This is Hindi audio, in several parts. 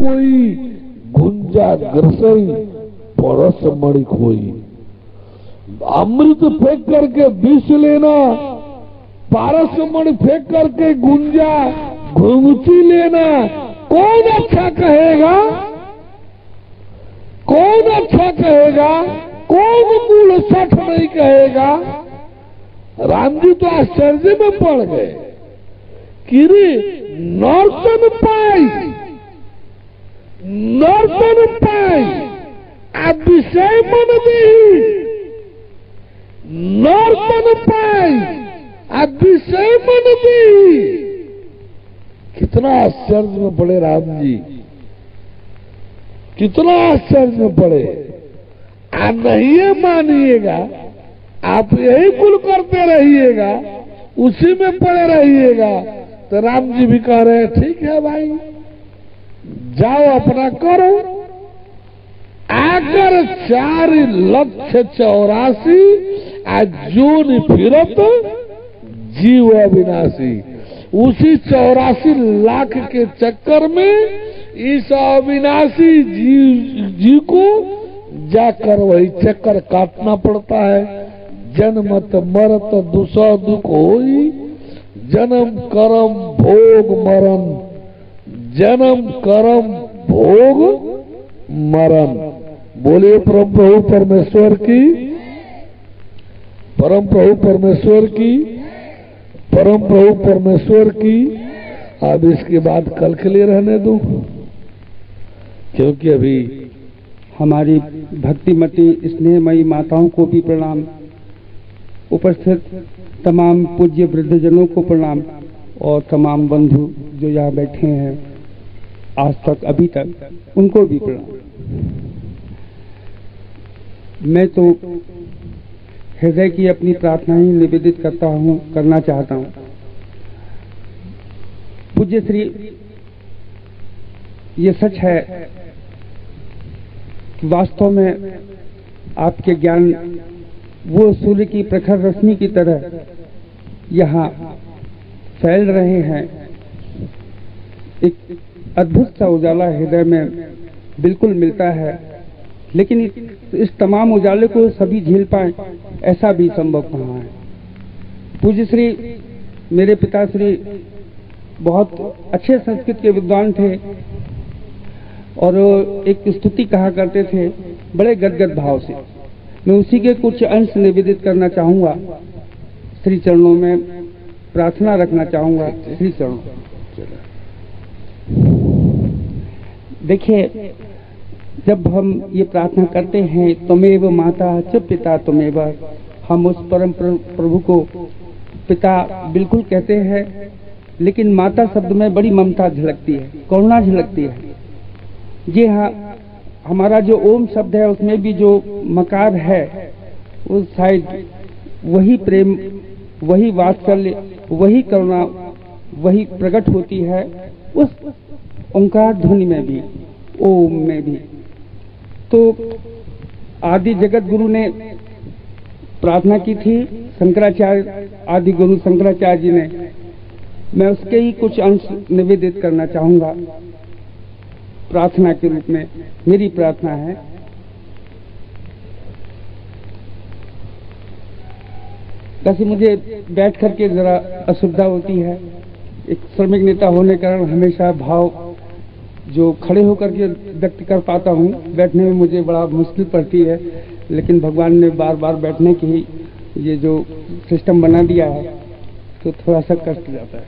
कोई गुंजा ग्रसई परस मणि खोई। अमृत फेंक करके विष लेना, पारस मणि फेंक करके गुंजा घुंघची लेना, कौन अच्छा कहेगा? कौन अच्छा कहेगा? कौन मूल सठ नहीं कहेगा? राम जी तो आश्चर्य में पड़ गए कि नर्तन पाई, नर्तन पाई आ विषय मन दी, नर्तन पाई आ विषय मन दी। कितना आश्चर्य में पड़े राम जी, कितना आश्चर्य में पड़े। आ नहीं मानिएगा, आप यही कुल करते रहिएगा, उसी में पड़े रहिएगा, तो राम जी भी कह रहे हैं ठीक है भाई, जाओ अपना करो। आकर 4,84,00,000 आज जून फिरत जीव अविनाशी। उसी 84 लाख के चक्कर में इस अविनाशी जीव को जाकर वही चक्कर काटना पड़ता है। जन्मत मरत दुसौ दुख होई, जन्म कर्म भोग मरण, जन्म कर्म भोग मरण। बोलिए परम प्रभु परमेश्वर की, परम प्रभु परमेश्वर की, परम प्रभु परमेश्वर की। अब इसके बाद कल के लिए रहने दो, क्योंकि अभी हमारी भक्तिमती स्नेहमयी माताओं को भी प्रणाम, उपस्थित तमाम पूज्य वृद्धजनों को प्रणाम, और तमाम बंधु जो यहाँ बैठे हैं आज तक अभी तक, उनको भी प्रणाम। मैं तो हृदय की अपनी प्रार्थना ही निवेदित करना चाहता हूँ। पूज्य श्री, ये सच है कि वास्तव में आपके ज्ञान वो सूर्य की प्रखर रोशनी की तरह यहाँ फैल रहे हैं। एक अद्भुत सा उजाला हृदय में बिल्कुल मिलता है, लेकिन इस तमाम उजाले को सभी झेल पाए ऐसा भी संभव कहाँ है। पूज्य श्री, मेरे पिताश्री बहुत अच्छे संस्कृत के विद्वान थे और एक स्तुति कहा करते थे बड़े गदगद भाव से। मैं उसी के कुछ अंश निवेदित करना चाहूँगा, श्री चरणों में प्रार्थना रखना चाहूँगा। श्री चरणों, देखिए, जब हम ये प्रार्थना करते हैं त्वमेव माता च पिता त्वमेव, हम उस परम प्रभु को पिता बिल्कुल कहते हैं, लेकिन माता शब्द में बड़ी ममता झलकती है, करुणा झलकती है। जी हाँ, हमारा जो ओम शब्द है उसमें भी जो मकार है, उस साइड वही प्रेम, वही वात्सल्य, वही करुणा, वही प्रकट होती है उस ओंकार ध्वनि में भी, ओम में भी। तो आदि जगत गुरु ने प्रार्थना की थी, शंकराचार्य, आदि गुरु शंकराचार्य जी ने, मैं उसके ही कुछ अंश निवेदित करना चाहूँगा प्रार्थना के रूप में। मेरी प्रार्थना है, वैसे मुझे बैठ करके जरा असुविधा होती है, एक श्रमिक नेता होने के कारण हमेशा भाव जो खड़े होकर के व्यक्त कर पाता हूँ, बैठने में मुझे बड़ा मुश्किल पड़ती है, लेकिन भगवान ने बार बार बैठने की ये जो सिस्टम बना दिया है तो थोड़ा सा कष्ट जाता है।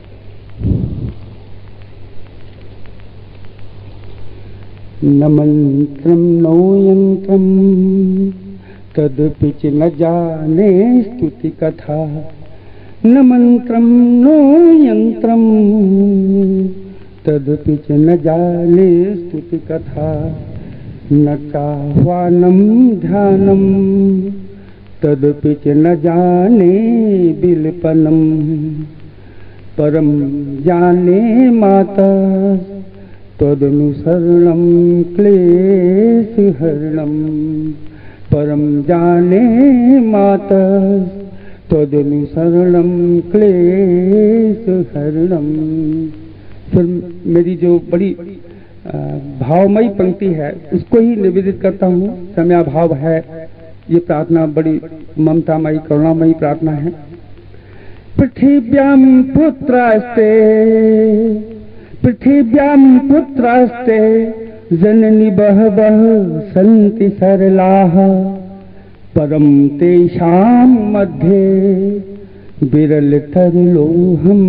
न मंत्रम नो यंत्रम तदपिच न जाने स्तुति कथा, न मंत्रम नो यंत्रम तदपिच न जाने स्तुति कथा, न चाह्वानम ध्यानम तदपिच न जाने बिलपनम, परम जाने माता तदनुसरणम क्लेश हरणम, परम जाने माता तदनुसरणम क्लेश हरणम। फिर मेरी जो बड़ी भावमयी पंक्ति है, उसको ही निवेदित करता हूँ। समयाभाव है, ये प्रार्थना बड़ी ममतामयी करुणामयी प्रार्थना है। पृथिव्यां पुत्रास्ते, पृथिव्यां पुत्रास्ते, जननी बहवः सन्ति सरलाः, परं तेषां मध्ये विरलतरुलोऽहं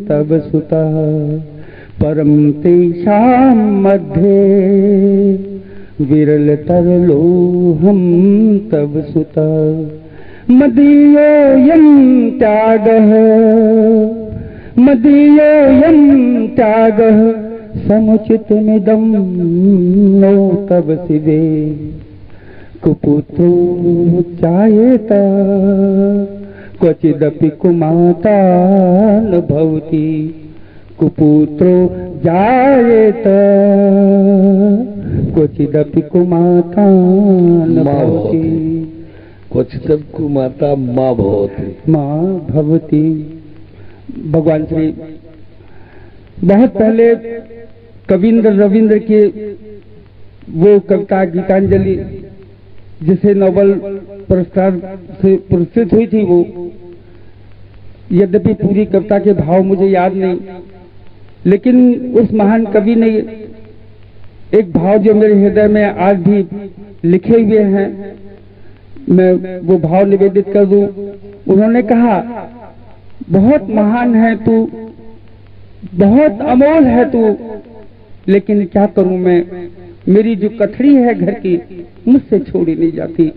तव सुतः, परं तेषां मध्ये विरलतरुलोऽहं तव सुतः। मदीयोऽयं त्यागः, मदीयोऽयं त्यागः, समुचितमिदं नो तव शिवे, कुपुत्रो जायेत क्वचिदपि कुमाता न भवति, कुपुत्रो जायेत क्वचिदपि कुमाता न भवति, क्वचिदपि कुमाता माँ भवति, माँ भवति। भगवान श्री बहुत पहले कविंद्र रविंद्र के वो कविता गीतांजलि, जिसे नोबेल पुरस्कार से पुरस्कृत हुई थी, वो यद्यपि पूरी कविता के भाव मुझे याद नहीं, लेकिन उस महान कवि ने एक भाव जो मेरे हृदय में आज भी लिखे हुए हैं, मैं वो भाव निवेदित कर दूं। उन्होंने कहा, बहुत महान है तू, बहुत अमोल है तू, लेकिन क्या करूं मैं, मेरी जो कथड़ी है घर की मुझसे छोड़ी नहीं जाती,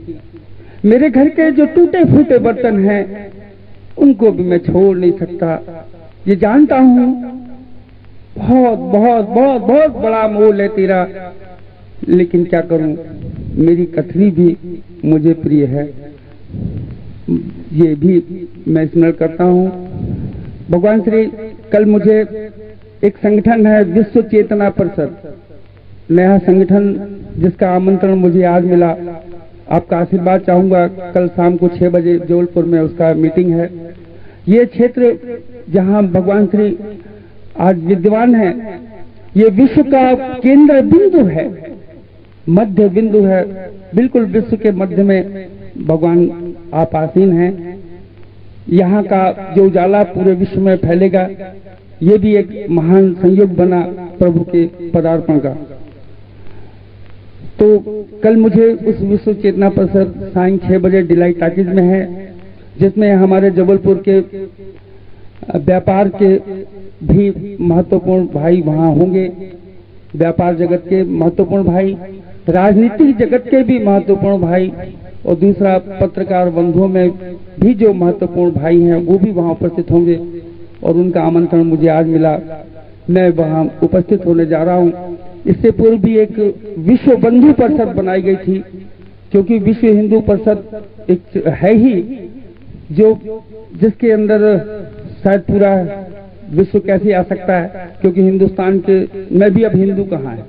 मेरे घर के जो टूटे फूटे बर्तन हैं उनको भी मैं छोड़ नहीं सकता। ये जानता हूं बहुत बहुत बहुत बहुत बड़ा मोल है तेरा, लेकिन क्या करूं, मेरी कथड़ी भी मुझे प्रिय है। ये भी मैं स्मरण करता हूं। भगवान श्री कल मुझे एक संगठन है विश्व चेतना परिषद, नया संगठन जिसका आमंत्रण मुझे आज मिला, आपका आशीर्वाद चाहूंगा। कल शाम को 6 बजे जबलपुर में उसका मीटिंग है। ये क्षेत्र जहां भगवान श्री आज विद्यमान है, ये विश्व का केंद्र बिंदु है, मध्य बिंदु है, बिल्कुल विश्व के मध्य में भगवान आप आसीन हैं। यहाँ का जो उजाला पूरे विश्व में फैलेगा, ये भी एक महान संयोग बना प्रभु के पदार्पण का। तो कल मुझे उस विश्व चेतना परिषद सायं 6 बजे डिलाइट टाकीज में है, जिसमें हमारे जबलपुर के व्यापार के भी महत्वपूर्ण भाई वहां होंगे, व्यापार जगत के महत्वपूर्ण भाई, राजनीतिक जगत के भी महत्वपूर्ण भाई, और दूसरा पत्रकार बंधुओं में भी जो महत्वपूर्ण भाई हैं वो भी वहां उपस्थित होंगे, और उनका आमंत्रण मुझे आज मिला, मैं वहां उपस्थित होने जा रहा हूं। इससे पूर्व भी एक विश्व बंधु परिषद बनाई गई थी, क्योंकि विश्व हिंदू परिषद एक है ही जो जिसके अंदर शायद पूरा विश्व कैसे आ सकता है, क्योंकि हिंदुस्तान के मैं भी अब हिंदू कहाँ है।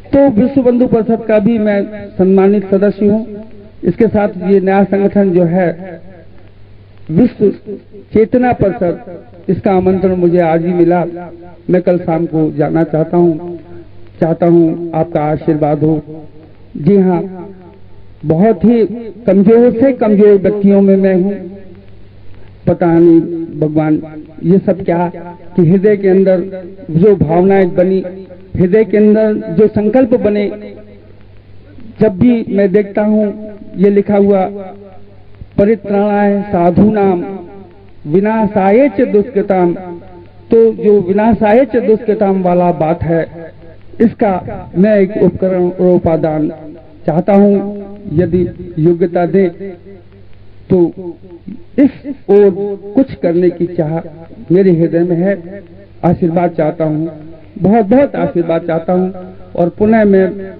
तो विश्व बंधु परिषद का भी मैं सम्मानित सदस्य हूँ। इसके साथ ये नया संगठन जो है विश्व चेतना परिषद, इसका आमंत्रण मुझे आज ही मिला। मैं कल शाम को जाना चाहता हूँ, आपका आशीर्वाद हो। जी हाँ, बहुत ही कमजोर से कमजोर व्यक्तियों में मैं हूँ। पता नहीं भगवान ये सब क्या, कि हृदय के अंदर जो भावनाएं बनी, हृदय के अंदर जो संकल्प बने, जब भी मैं देखता हूँ ये लिखा हुआ परित्राणाय साधूनाम विनाशाय च दुष्कृताम, तो जो विनाशाय च दुष्कृताम वाला बात है, इसका मैं एक उपकरण और उपादान चाहता हूँ। यदि योग्यता दे तो इस ओर कुछ करने की चाह मेरे हृदय में है। आशीर्वाद चाहता हूँ, बहुत बहुत आशीर्वाद चाहता हूँ। और पुनः मैं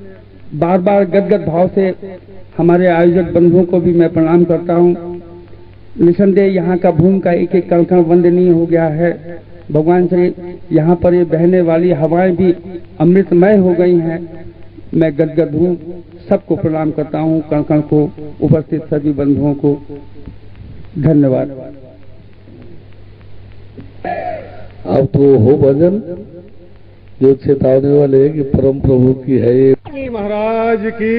बार बार गदगद भाव से हमारे आयोजक बंधुओं को भी मैं प्रणाम करता हूँ। निसंदेह यहाँ का भूमि का एक एक कण कण वंदनीय हो गया है। भगवान श्री यहाँ पर ये बहने वाली हवाएं भी अमृतमय हो गई हैं। मैं गदगद हूँ, सबको प्रणाम करता हूँ, कण कण को, उपस्थित सभी बंधुओं को धन्यवाद। अब तो हो भजन, जो चेतावने वाले हैं कि परम प्रभु की है ये। महाराज की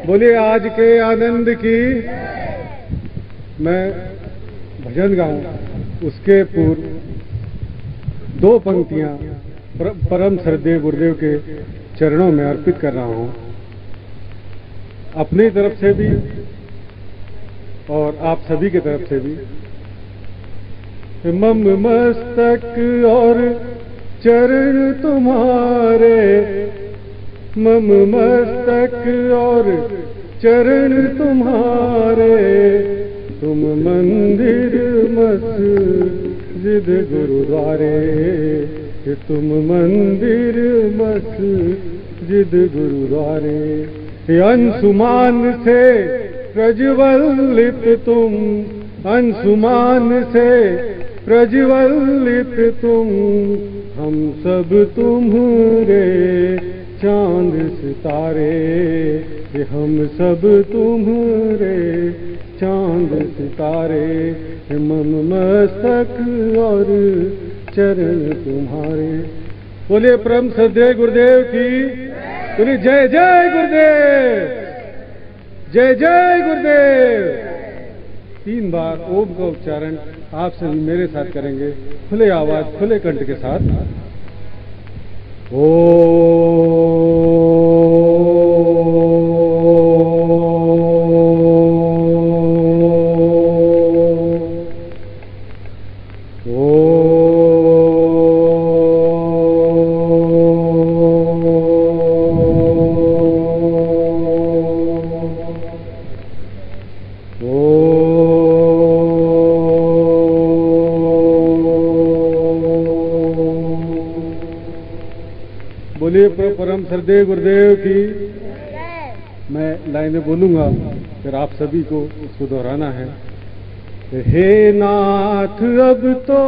बोलिए, आज के आनंद की। मैं भजन गाऊं, उसके पूर्व दो पंक्तियां परम श्रद्धेय गुरुदेव के चरणों में अर्पित कर रहा हूं, अपनी तरफ से भी और आप सभी की तरफ से भी। मम मस्तक और चरण तुम्हारे, मम मस्तक और चरण तुम्हारे, तुम मंदिर मस्जिद गुरुद्वारे, तुम मंदिर मस्जिद गुरुद्वारे। अंशुमान से प्रज्वलित तुम, अंशुमान से प्रज्वलित तुम, हम सब तुम्हारे चांद सितारे, हम सब तुम्हारे चांद सितारे। मम मस्तक और चरण तुम्हारे। बोले परम श्रद्धेय गुरुदेव की। बोले जय जय गुरुदेव, जय जय गुरुदेव। 3 बार ओम का उच्चारण आप सभी मेरे साथ करेंगे, खुले आवाज खुले कंठ के साथ। बोलिए परम श्रद्धेय गुरुदेव की। मैं लाइनें बोलूंगा, फिर आप सभी को उसको दोहराना है। हे नाथ अब तो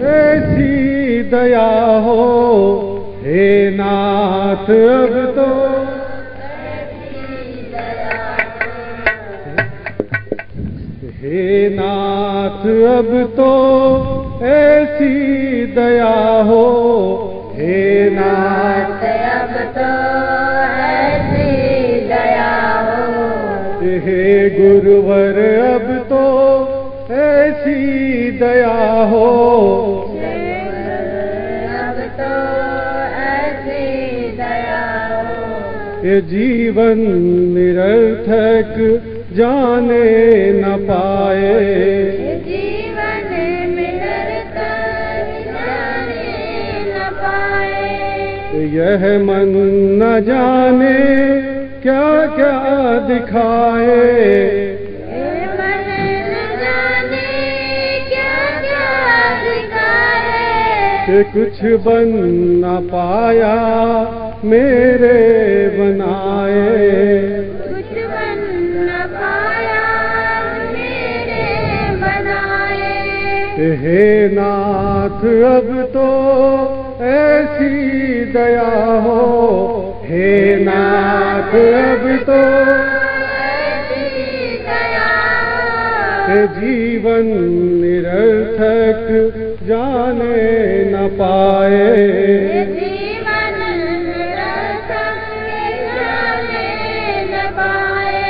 ऐसी दया हो, हे नाथ अब तो हे नाथ अब तो ऐसी दया हो, हे नाथ अब तो ऐसी दया हो, हे गुरुवर अब तो ऐसी दया हो, अब तो ऐसी दया हो। ये जीवन निरर्थक जाने न पाए, यह मन न जाने क्या क्या दिखाए, मन न जाने क्या क्या दिखाए। कि कुछ बन न पाया मेरे बनाए, कुछ बन न पाया मेरे बनाए। हे नाथ अब तो ऐसी दया हो, हे नाथ अब तो ऐसी दया हो। हे जीवन निरर्थक जाने न पाए, जीवन निरर्थक जाने न पाए।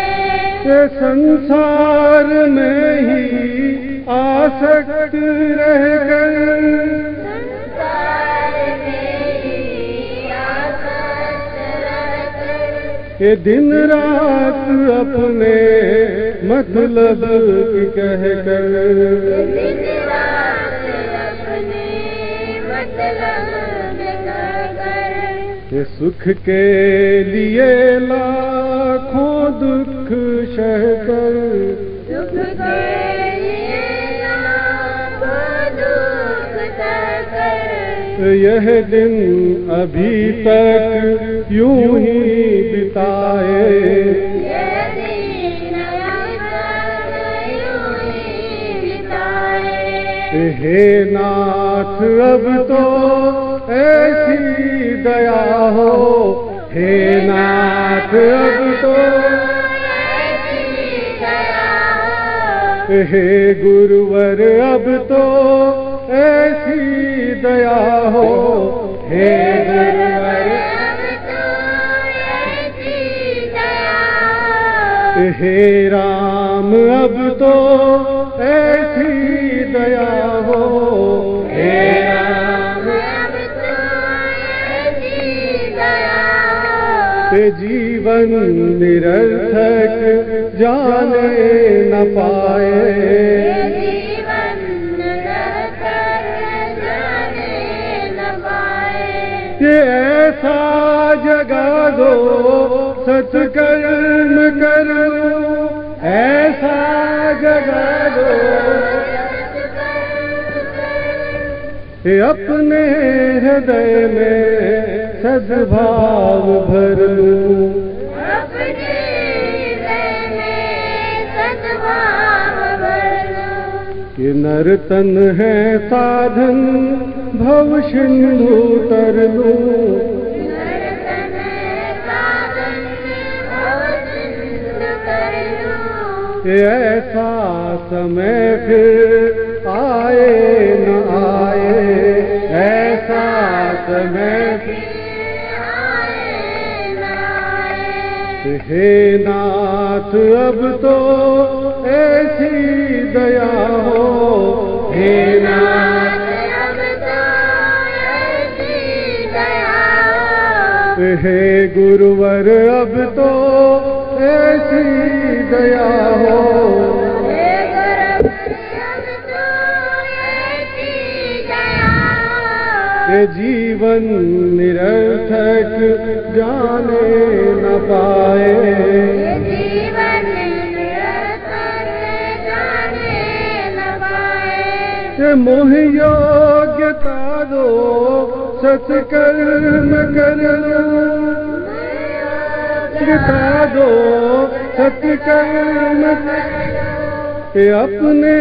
ये संसार में ही आसक्त रहकर, ये दिन रात अपने मतलब की कहकर, दिन रात अपने मतलब कहकर। ये सुख के लिए लाखों दुख सहकर, सुख के लिए लाखों दुख सहकर। यह दिन अभी तक यूं ही बिताए, यह दिन अभी तक यूं ही बिताए। हे नाथ अब तो ऐसी दया हो, हे नाथ अब तो ऐसी दया हो। हे गुरुवर अब तो ऐसी दया हो, हे गुरुवर अब तो ऐसी दया हे राम अब तो ऐसी दया हो हे राम अब तो ऐसी दया ये जीवन निरर्थक जाने न पाए जीवन निरर्थक जाने न पाए ये ऐसा जगा दो सत्कर्म करो ऐसा जगा दो ये अपने हृदय में सद्भाव भर लूं अपने हृदय में सद्भाव भर लो ये नर्तन है साधन भव सिंधु तर लूं नर्तन साधन भव सिंधु कर लो ये ऐसा समय फिर आए न आए ऐसा समय फिर हे नाथ अब तो ऐसी दया हो हे नाथ अब तो ऐसी दया हे गुरुवर अब तो ऐसी दया हो हे गुरु अब तो ऐसी दया ये जीवन निरर्थक जाने न पाए जीवन निरर्थक जाने न पाए ये मोह योग्यता दो सत्कर्म कर लो योग्यता दो सत्कर्म ये अपने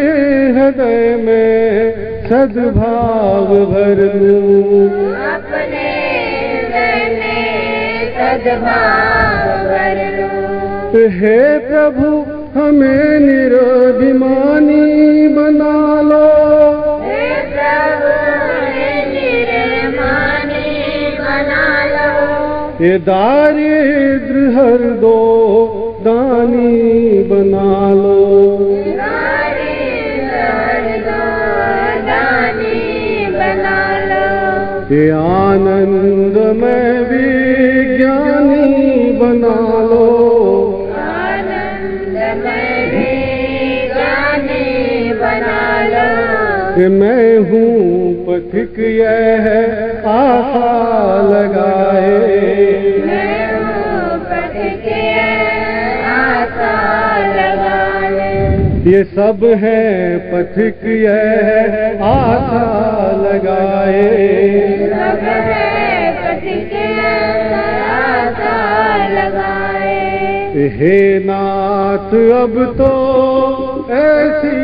हृदय में सद्भाव भर लूं अपने हृदय में सद्भाव भर लो हे प्रभु हमें निराभिमानी बना लो हे प्रभु हमें निर्मानी बना लो ये दारिद्र हर दो दानी बना लो ये आनंद में विज्ञानी बना लो कि मैं हूँ पथिक यह आशा लगाए ये सब है पथिक यह आशा लगाए हे नाथ अब तो ऐसी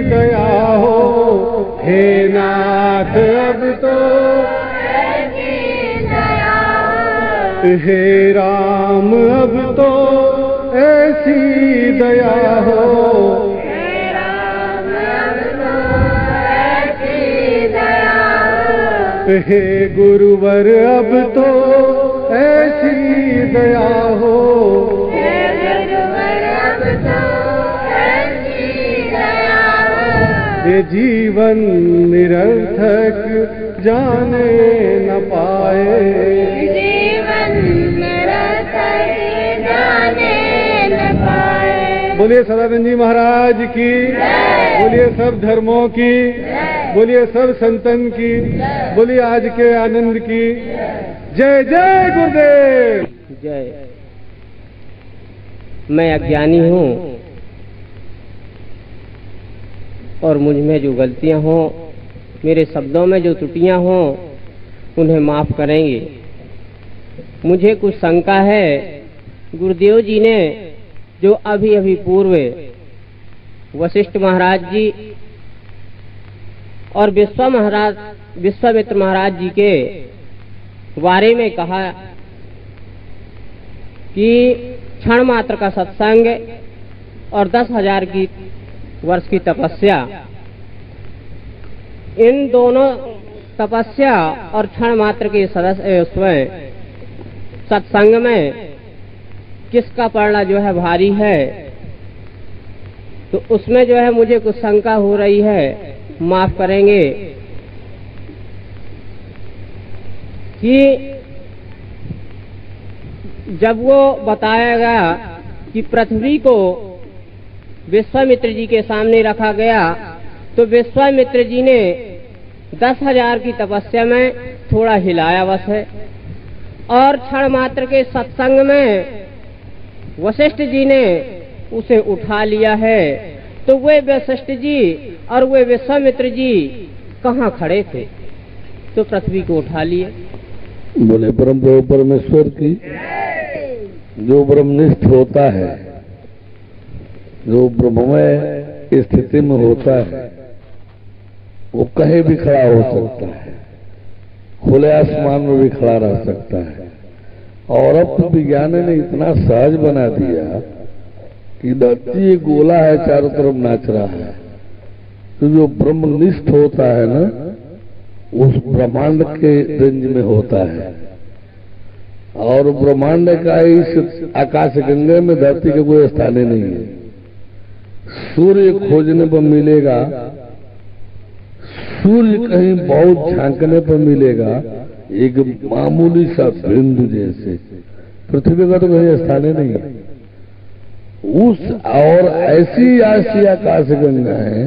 दया हो हे नाथ अब तो हे राम अब तो ऐसी दया हो हे गुरुवर अब तो ऐसी दया हो ये जीवन निरर्थक जाने न पाए जीवन निरर्थक जाने न पाए बोलिए सदानंद जी महाराज की बोलिए सब धर्मों की बोलिए सब संतन की बोलिए आज के आनंद की जय जय गुरुदेव जय। मैं अज्ञानी हूँ और मुझ में जो गलतियाँ हों, मेरे शब्दों में जो त्रुटियाँ हों, उन्हें माफ करेंगे। मुझे कुछ शंका है, गुरुदेव जी ने जो अभी अभी पूर्व वशिष्ठ महाराज जी और विश्वामित्र महाराज जी के बारे में कहा कि क्षण मात्र का सत्संग और 10,000 की वर्ष की तपस्या, इन दोनों तपस्या और क्षण मात्र के सदस्य स्वयं सत्संग में किसका पड़ना जो है भारी है, तो उसमें जो है मुझे कुछ शंका हो रही है, माफ करेंगे कि जब वो बताया गया कि पृथ्वी को विश्वामित्र जी के सामने रखा गया, तो विश्वामित्र जी ने 10,000 की तपस्या में थोड़ा हिलाया बस है, और क्षण मात्र के सत्संग में वशिष्ठ जी ने उसे उठा लिया है। तो वे वशिष्ठ जी और वे विश्वामित्र जी कहाँ खड़े थे? तो पृथ्वी को उठा लिए। बोले परम प्रभु परमेश्वर की जो ब्रह्मनिष्ठ होता है, जो ब्रह्ममय स्थिति में होता है, वो कहीं भी खड़ा हो सकता है, खुले आसमान में भी खड़ा रह सकता है। और अब तो विज्ञान ने इतना सहज बना दिया कि धरती एक गोला है, चारों तरफ नाच रहा है। तो जो ब्रह्मनिष्ठ होता है ना, उस ब्रह्मांड के रेंज में होता है, और ब्रह्मांड का इस आकाश गंगा में धरती का कोई स्थान ही नहीं है। सूर्य खोजने पर मिलेगा, सूर्य कहीं बहुत झांकने पर मिलेगा, एक मामूली सा बिंदु जैसे। पृथ्वी का तो कहीं स्थान ही नहीं है। उस और ऐसी आकाश गंगा है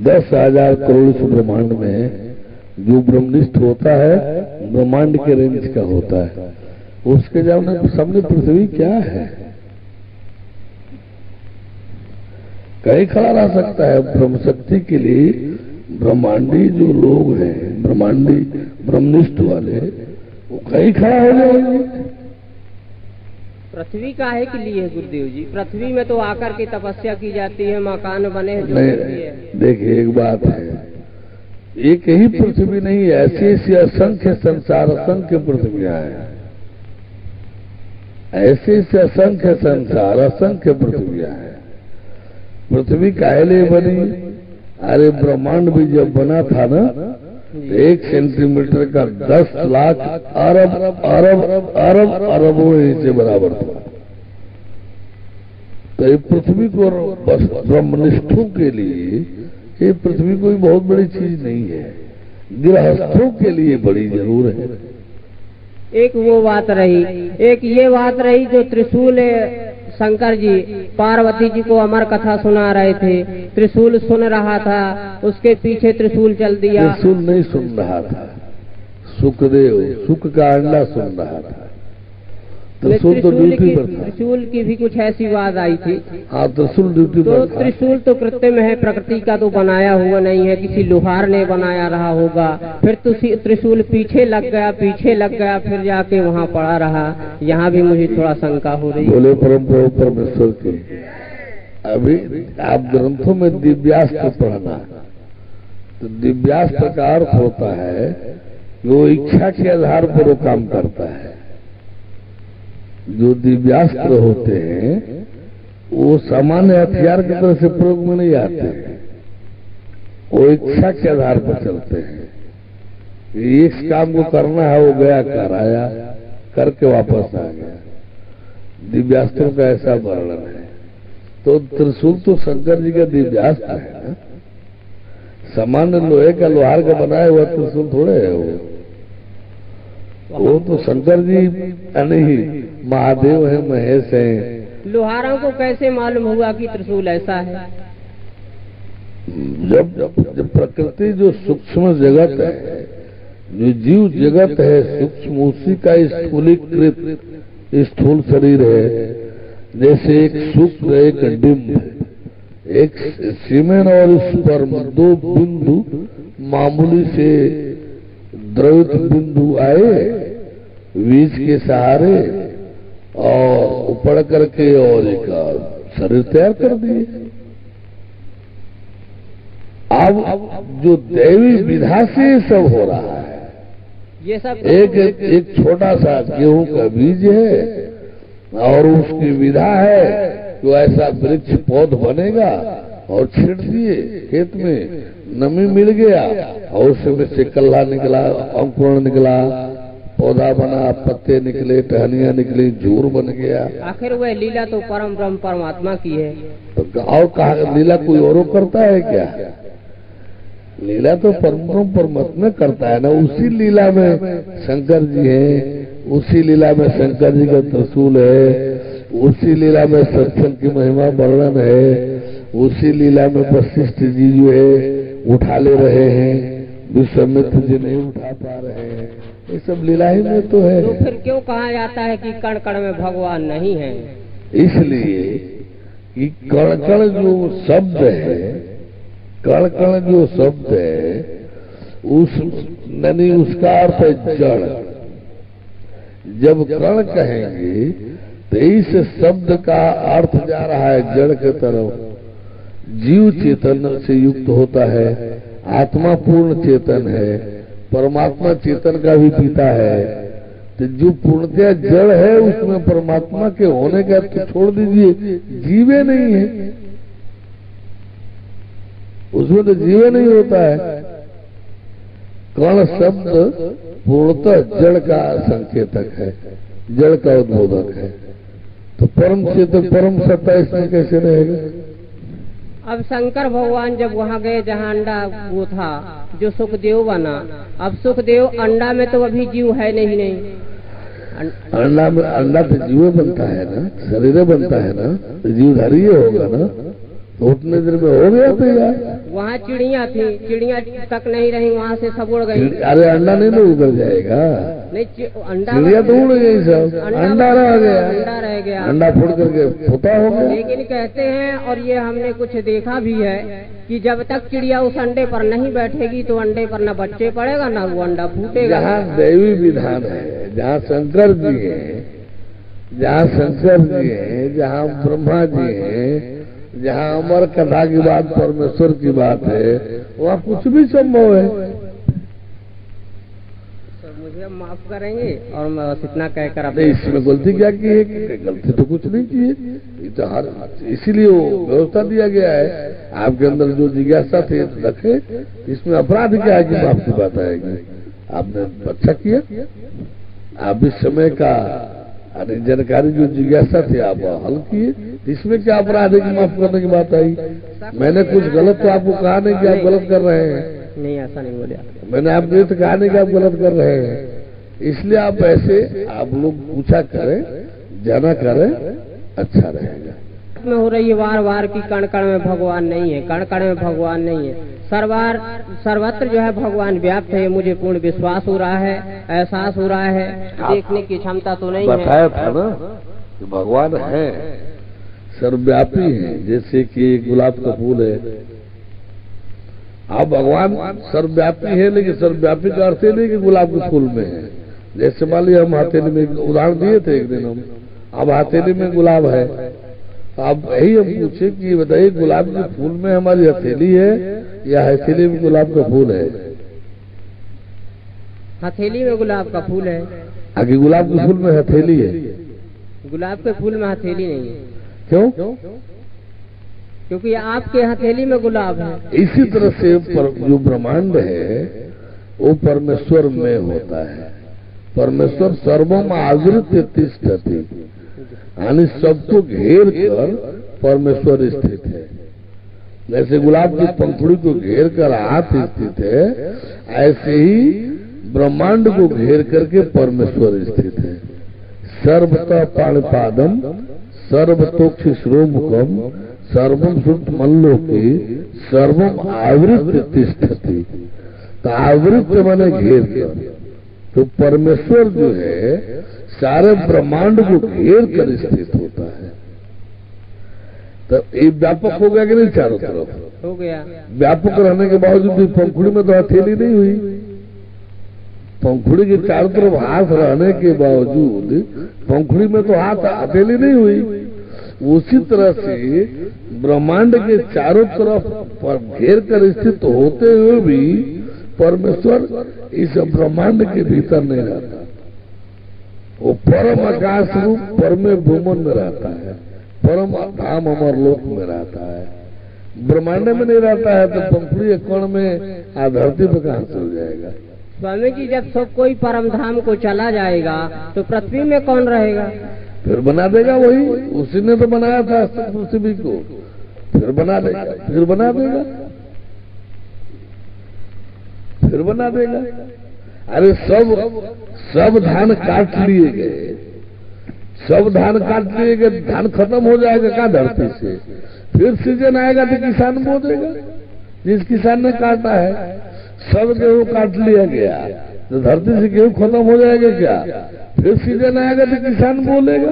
10,000 करोड़ इस ब्रह्मांड में, जो ब्रह्मनिष्ठ होता है ब्रह्मांड के रेंज का होता है। उसके सामने पृथ्वी क्या है? कहीं खड़ा रह सकता है। ब्रह्म शक्ति के लिए ब्रह्मांडी जो लोग हैं, ब्रह्मांडी ब्रह्मनिष्ठ वाले, वो कहीं खड़ा हो जाएंगे। पृथ्वी काहे के लिए है गुरुदेव जी? पृथ्वी में तो आकर के तपस्या की जाती है, मकान बने जो नहीं। देखिए एक बात है, एक ही पृथ्वी नहीं है, ऐसी ऐसी असंख्य संसार, असंख्य पृथ्वियां हैं, ऐसे ऐसे असंख्य संसार, असंख्य पृथ्वियां हैं। पृथ्वी काहे लिए बनी? अरे ब्रह्मांड भी जब बना था ना, तो 1 सेंटीमीटर का 10 लाख अरब अरब अरब अरबों से बराबर था। तो ये पृथ्वी को बस ब्रह्मनिष्ठों के लिए ये पृथ्वी कोई बहुत बड़ी चीज नहीं है, गृहस्थों के लिए बड़ी जरूर है। एक वो बात रही, एक ये बात रही जो त्रिशूल शंकर जी पार्वती जी को अमर कथा सुना रहे थे, त्रिशूल सुन रहा था, उसके पीछे त्रिशूल चल दिया। त्रिशूल नहीं सुन रहा था, सुखदेव सुख का अंडा सुन रहा था। त्रिशूल तो ड्यूटी पर था। त्रिशूल की भी कुछ ऐसी बात आई थी। हाँ, त्रिशूल ड्यूटी पर था। त्रिशूल तो कृत्रिम है, प्रकृति का तो बनाया हुआ नहीं है, किसी लोहार ने बनाया रहा होगा। फिर तो त्रिशूल पीछे लग गया, फिर जाके वहाँ पड़ा रहा। यहाँ भी मुझे थोड़ा शंका हो रही है। बोले परम प्रभु परमेश्वर के, अभी आप ग्रंथों में दिव्यास्त्र पढ़ना, तो दिव्यास्त्र का अर्थ होता है कि वो इच्छा के आधार पर वो काम करता है। जो दिव्यास्त्र होते हैं वो सामान्य हथियार की तरह से प्रयोग में नहीं आते हैं, वो इच्छा के आधार पर चलते हैं। इस काम को करना है, वो गया कर आया, करके वापस आ गया। दिव्यास्त्रों का ऐसा वर्णन है। तो त्रिशूल तो शंकर जी का दिव्यास्त्र है ना, सामान्य लोहे का लोहार का बनाया हुआ त्रिशूल थोड़े है वो तो शंकर जी नहीं, महादेव है, महेश है। लोहारों को कैसे मालूम हुआ कि त्रिशूल ऐसा है? जब प्रकृति जो सूक्ष्म जगत है, जो जीव जगत है सूक्ष्म, उसी का स्थूलीकृत स्थूल शरीर है। जैसे एक शुक्र, एक डिंब, एक सीमेन और स्पर्म, 2 बिंदु मामूली से द्रवित बिंदु आए बीज के सहारे और उपड़ करके और एक शरीर तैयार कर दिए। अब जो दैवी विधा से सब हो रहा है, ये सब एक छोटा सा गेहूं का बीज है और उसकी विधा है जो ऐसा वृक्ष पौध बनेगा और छींट दिए खेत में, नमी मिल गया और उसमें से कल्ला निकला, अंकुरण निकला, पौधा बना, पत्ते निकले, टहनियां निकली, झूर बन गया। आखिर वह लीला तो परम ब्रह्म परमात्मा की है। तो और कहा लीला कोई और करता है क्या? लीला तो परम परमात्मा करता है ना। उसी लीला में शंकर जी हैं, उसी लीला में शंकर जी का त्रिशूल है, उसी लीला में सत्संग की महिमा वर्णन है, उसी लीला में वशिष्ठ जी जो है उठा ले रहे हैं, विश्वामित्र जी नहीं उठा पा रहे हैं। ये सब लीला ही में तो है। तो फिर क्यों कहा जाता है कि कण कण में भगवान नहीं है? इसलिए कि कण कण जो शब्द है, कण कण जो शब्द है, उस यानी उसका अर्थ है जड़। जब कण कहेंगे तो इस शब्द का अर्थ जा रहा है जड़ के तरफ। जीव चेतन से युक्त होता है, आत्मा पूर्ण चेतन है, परमात्मा चेतन का भी पिता है। तो जो पूर्णतया जड़ है उसमें परमात्मा के होने का तो छोड़ दीजिए, जीवे नहीं है, उसमें तो जीवे नहीं होता है। कण शब्द पूर्णतः जड़ का संकेतक है, जड़ का उद्बोधक है। तो परम चेतन परम सत्ता इसमें कैसे रहेगा? अब शंकर भगवान जब वहाँ गए जहाँ अंडा वो था, जो सुखदेव बना, अब सुखदेव अंडा में तो अभी जीव है नहीं। अंडा में अंडा तो जीव बनता है ना, शरीर बनता है ना, तो जीवधारी होगा ना। तो उतने देर में हो गया तो यार। वहाँ चिड़िया थी, चिड़िया तक नहीं रही, वहाँ से सब उड़ गई। अरे अंडा नहीं ना उगल जाएगा, नहीं अंडा चिड़िया तो उड़ गई सब, अंडा रह गया, अंडा रह गया, अंडा फूट करके फुटा हो गया। लेकिन कहते हैं, और ये हमने कुछ देखा भी है, कि जब तक चिड़िया उस अंडे पर नहीं बैठेगी तो अंडे पर न बच्चे पड़ेगा न वो अंडा फूटेगा। जहाँ दैवी विधान है, जहाँ शंकर जी है, जहाँ शंकर जी है, जहाँ ब्रह्मा जी है, जहाँ अमर कथा की बात परमेश्वर की बात है, वहाँ कुछ भी संभव है। मुझे माफ करेंगे और मैं बस इतना कहकर अपने इसमें गलती क्या की है? गलती तो कुछ नहीं की है, ये तो हर इसीलिए वो व्यवस्था दिया गया है। आपके अंदर जो जिज्ञासा थी रखे, इसमें अपराध क्या है कि माफ की बात आएगी? आपने अच्छा किया, आप इस समय का जानकारी जो जिज्ञासा थी आप हल किए, इसमें क्या अपराध है कि माफ करने की बात आई? मैंने कुछ गलत तो आपको कहा नहीं कि आप गलत कर रहे हैं। नहीं, ऐसा नहीं बोला मैंने आपको ये तो कहा नहीं कि आप गलत कर रहे हैं। इसलिए आप ऐसे आप लोग पूछा करें, जाना करें, अच्छा रहेगा। में हो रही है वार वार की कण कण में भगवान नहीं है, कण कण में भगवान नहीं है, सर्वत्र जो है भगवान व्याप्त है। मुझे पूर्ण विश्वास हो रहा है, एहसास हो रहा है, देखने की क्षमता तो नहीं है। बताया था ना कि भगवान है, सर्वव्यापी है। जैसे कि गुलाब का फूल है, आप भगवान सर्वव्यापी है, लेकिन सर्वव्यापी का अर्थ नहीं कि गुलाब के फूल में है। जैसे मान लीजिए हम हथेली में उदाहरण दिए थे एक दिन हम, अब हथेली में गुलाब है, अब यही हम पूछे कि बताइए गुलाब के फूल में हमारी हथेली है या हथेली में गुलाब का फूल है? हथेली में गुलाब का फूल है। आगे गुलाब के फूल में हथेली है, गुलाब के फूल में हथेली नहीं है। क्यों? क्योंकि आपके हथेली में गुलाब है। इसी तरह से जो ब्रह्मांड है वो परमेश्वर में होता है। परमेश्वर सर्वम आवृत्य तिष्ठति, यानी सबको घेर कर परमेश्वर स्थित है। जैसे गुलाब की पंखुड़ी को घेर कर हाथ स्थित है, ऐसे ही ब्रह्मांड को घेर करके परमेश्वर स्थित है। सर्वतः पाणिपादम सर्वतोक्ष श्रोमुखम सर्वम सुत मल्लोके सर्वम आवृत्य तिष्ठति। तो आवृत्य माने घेर कर, तो परमेश्वर जो है सारे ब्रह्मांड को घेर कर स्थित होता है। तो ये व्यापक हो गया कि नहीं? चारों तरफ हो गया। व्यापक रहने के बावजूद भी पंखुड़ी में तो हथेली नहीं हुई। पंखुड़ी के चारों तरफ हाथ रहने के बावजूद पंखुड़ी में तो हाथ हथेली नहीं हुई। उसी तरह से ब्रह्मांड के चारों तरफ घेर कर स्थित होते हुए भी परमेश्वर इस ब्रह्मांड के भीतर नहीं रहता। वो परम आकाश रूप परमे भूमन में रहता है, परम धाम अमर लोक में रहता है। ब्रह्मांड में नहीं रहता है तो पंखुड़ी कण में आ धरती पे कहां से हो जाएगा? स्वामी जी, जब सब कोई परम धाम को चला जाएगा तो पृथ्वी में कौन रहेगा? फिर बना देगा वही, उसी ने तो बनाया था पृथ्वी को, फिर बना देगा, फिर बना देगा, फिर बना देगा। अरे सब धान काट लिए गए, सब धान काट लिए गए, धान खत्म हो जाएगा क्या धरती से? फिर सीजन आएगा तो किसान बो देगा, जिस किसान ने काटा है। सब गेहूं काट लिया गया तो धरती से गेहूं खत्म हो जाएगा क्या? फिर सीजन आएगा तो किसान बोलेगा।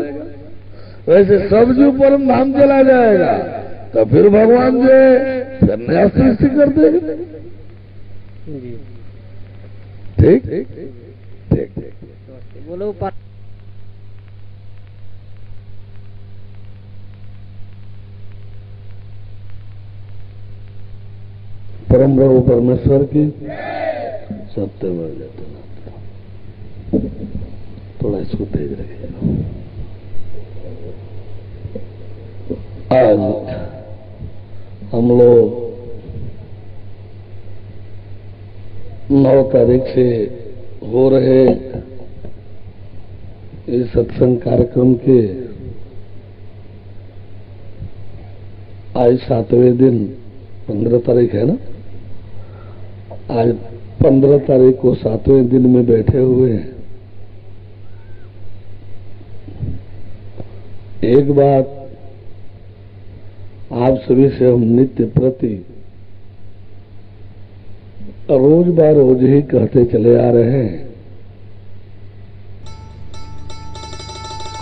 वैसे सब जो परम धाम चला जाएगा तो फिर भगवान जो है फिर नया सृष्टि कर देगा। ठीक ठीक ठीक, बोलो पर परम प्रभु परमेश्वर की सत्य में जाते थोड़ा इसको तेज रखिएगा। आज हम लोग 9 तारीख से हो रहे इस सत्संग कार्यक्रम के आज 7वें दिन, 15 तारीख है ना, आज 15 तारीख को 7वें दिन में बैठे हुए हैं। एक बात आप सभी से हम नित्य प्रति रोज बार रोज ही कहते चले आ रहे हैं,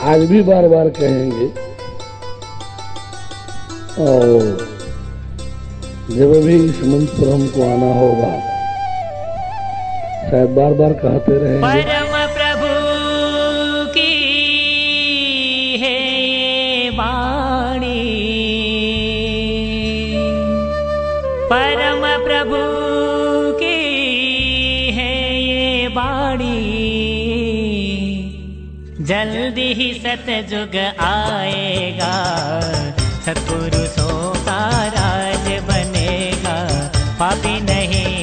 आज भी बार बार कहेंगे। और जब भी इस मंच पर हमको आना होगा शायद बार बार कहते रहेंगे। परम प्रभु की है ये वाणी, परम प्रभु की है ये वाणी, जल्दी ही सतयुग आएगा, सत्पुरुषों का राज बनेगा, पापी नहीं